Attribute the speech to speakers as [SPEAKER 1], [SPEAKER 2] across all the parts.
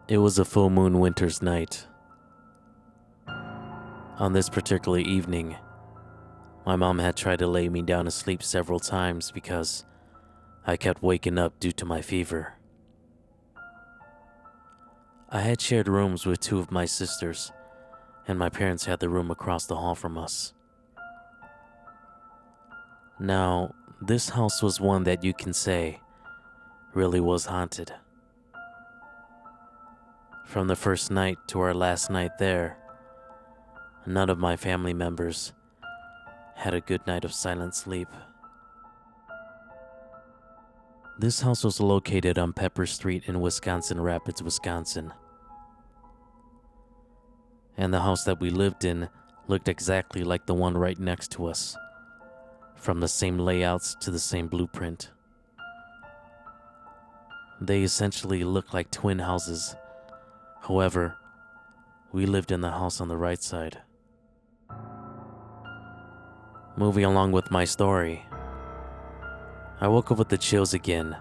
[SPEAKER 1] It was a full moon winter's night. On this particular evening, my mom had tried to lay me down to sleep several times because I kept waking up due to my fever. I had shared rooms with two of my sisters, and my parents had the room across the hall from us. Now, this house was one that you can say really was haunted. From the first night to our last night there, none of my family members had a good night of silent sleep. This house was located on Pepper Street in Wisconsin Rapids, Wisconsin. And the house that we lived in looked exactly like the one right next to us, from the same layouts to the same blueprint. They essentially looked like twin houses. However, we lived in the house on the right side. Moving along with my story, I woke up with the chills again,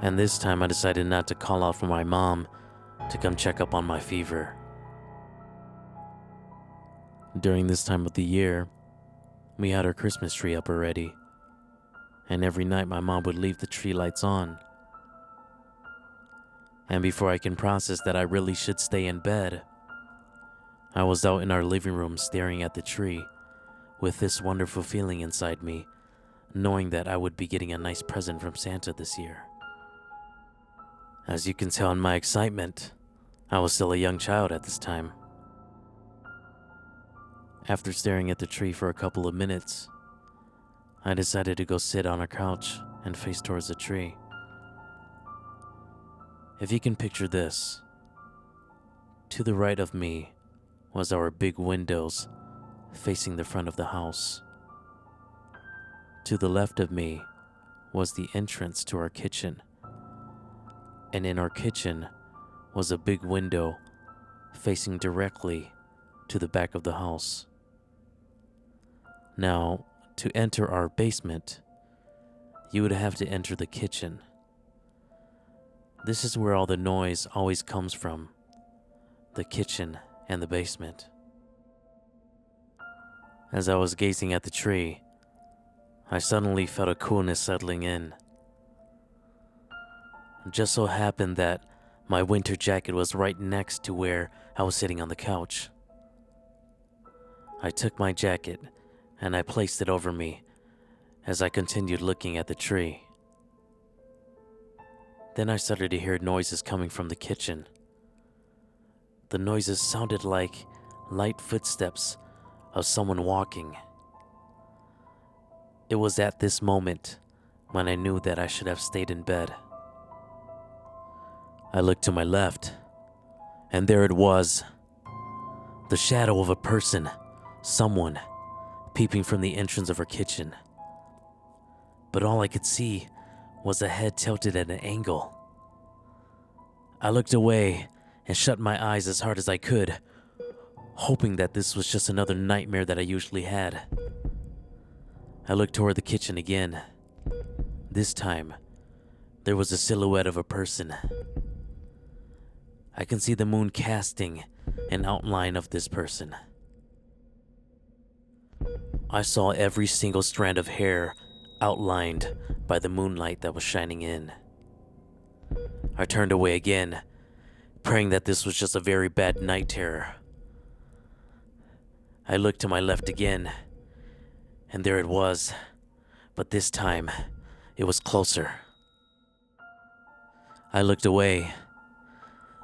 [SPEAKER 1] and this time I decided not to call out for my mom to come check up on my fever. During this time of the year, we had our Christmas tree up already, and every night my mom would leave the tree lights on. And before I can process that I really should stay in bed, I was out in our living room staring at the tree with this wonderful feeling inside me, knowing that I would be getting a nice present from Santa this year. As you can tell in my excitement, I was still a young child at this time. After staring at the tree for a couple of minutes, I decided to go sit on a couch and face towards the tree. If you can picture this, to the right of me was our big windows facing the front of the house. To the left of me was the entrance to our kitchen, and in our kitchen was a big window facing directly to the back of the house. Now, to enter our basement, you would have to enter the kitchen. This is where all the noise always comes from, the kitchen and the basement. As I was gazing at the tree, I suddenly felt a coolness settling in. It just so happened that my winter jacket was right next to where I was sitting on the couch. I took my jacket and I placed it over me as I continued looking at the tree. Then I started to hear noises coming from the kitchen. The noises sounded like light footsteps of someone walking. It was at this moment when I knew that I should have stayed in bed. I looked to my left, and there it was, the shadow of a person, someone, peeping from the entrance of our kitchen. But all I could see was a head tilted at an angle. I looked away and shut my eyes as hard as I could, hoping that this was just another nightmare that I usually had. I looked toward the kitchen again. This time, there was a silhouette of a person. I can see the moon casting an outline of this person. I saw every single strand of hair outlined by the moonlight that was shining in. I turned away again, praying that this was just a very bad night terror. I looked to my left again, and there it was, but this time, it was closer. I looked away,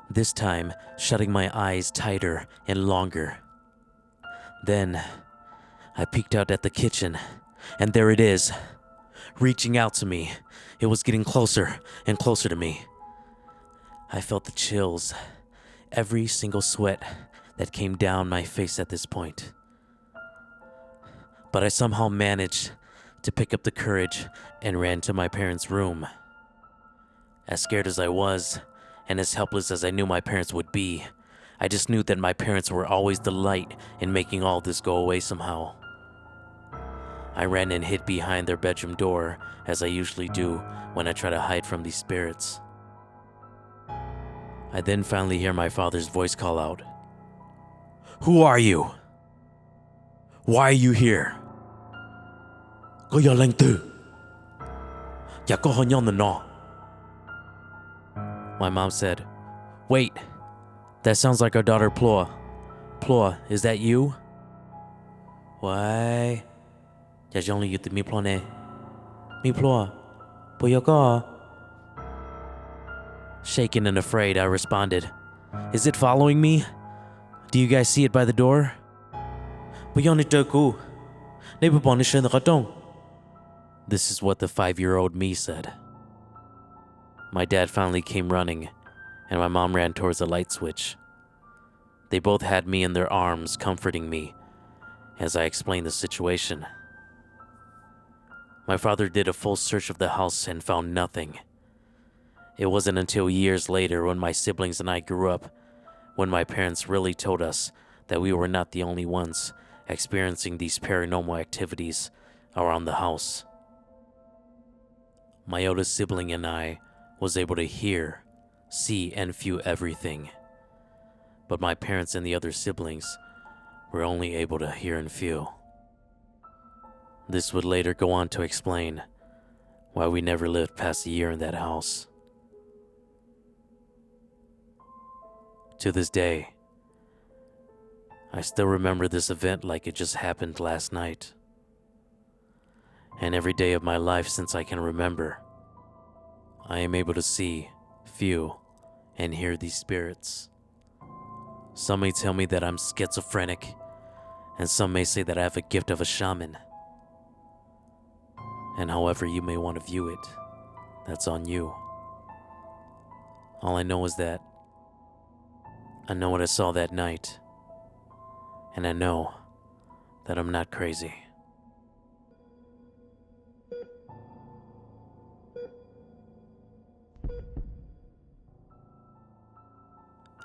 [SPEAKER 1] this time shutting my eyes tighter and longer. Then, I peeked out at the kitchen, and there it is, reaching out to me. It was getting closer and closer to me. I felt the chills, every single sweat that came down my face at this point. But I somehow managed to pick up the courage and ran to my parents' room. As scared as I was, and as helpless as I knew my parents would be, I just knew that my parents were always the light in making all this go away somehow. I ran and hid behind their bedroom door, as I usually do when I try to hide from these spirits. I then finally hear my father's voice call out, "Who are you? Why are you here?" "Có do lanh tư. Dạ có họ nhon the no." My mom said, "Wait, that sounds like our daughter Ploa. Ploa, is that you?" "Why? Dạ dòng lưu từ mi Ploa nè. Mi Ploa, bố yo có." Shaken and afraid, I responded, "Is it following me? Do you guys see it by the door?" This is what the 5-year-old me said. My dad finally came running, and my mom ran towards the light switch. They both had me in their arms, comforting me as I explained the situation. My father did a full search of the house and found nothing. It wasn't until years later, when my siblings and I grew up, when my parents really told us that we were not the only ones experiencing these paranormal activities around the house. My oldest sibling and I was able to hear, see, and feel everything. But my parents and the other siblings were only able to hear and feel. This would later go on to explain why we never lived past a year in that house. To this day, I still remember this event like it just happened last night. And every day of my life since I can remember, I am able to see, feel, and hear these spirits. Some may tell me that I'm schizophrenic, and some may say that I have a gift of a shaman. And however you may want to view it, that's on you. All I know is that I know what I saw that night, and I know that I'm not crazy.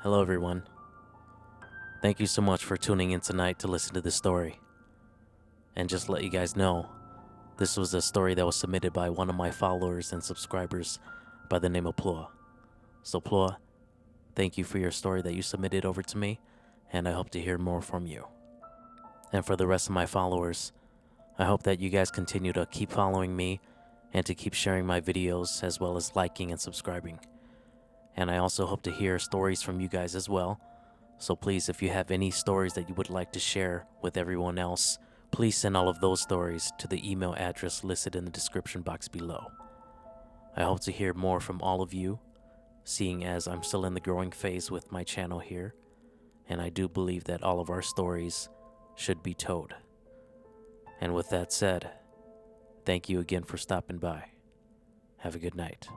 [SPEAKER 1] Hello everyone. Thank you so much for tuning in tonight to listen to this story. And just to let you guys know, this was a story that was submitted by one of my followers and subscribers by the name of Ploa. So Ploa, thank you for your story that you submitted over to me, and I hope to hear more from you. And for the rest of my followers, I hope that you guys continue to keep following me and to keep sharing my videos as well as liking and subscribing. And I also hope to hear stories from you guys as well. So please, if you have any stories that you would like to share with everyone else, please send all of those stories to the email address listed in the description box below. I hope to hear more from all of you, seeing as I'm still in the growing phase with my channel here, and I do believe that all of our stories should be told. And with that said, thank you again for stopping by. Have a good night.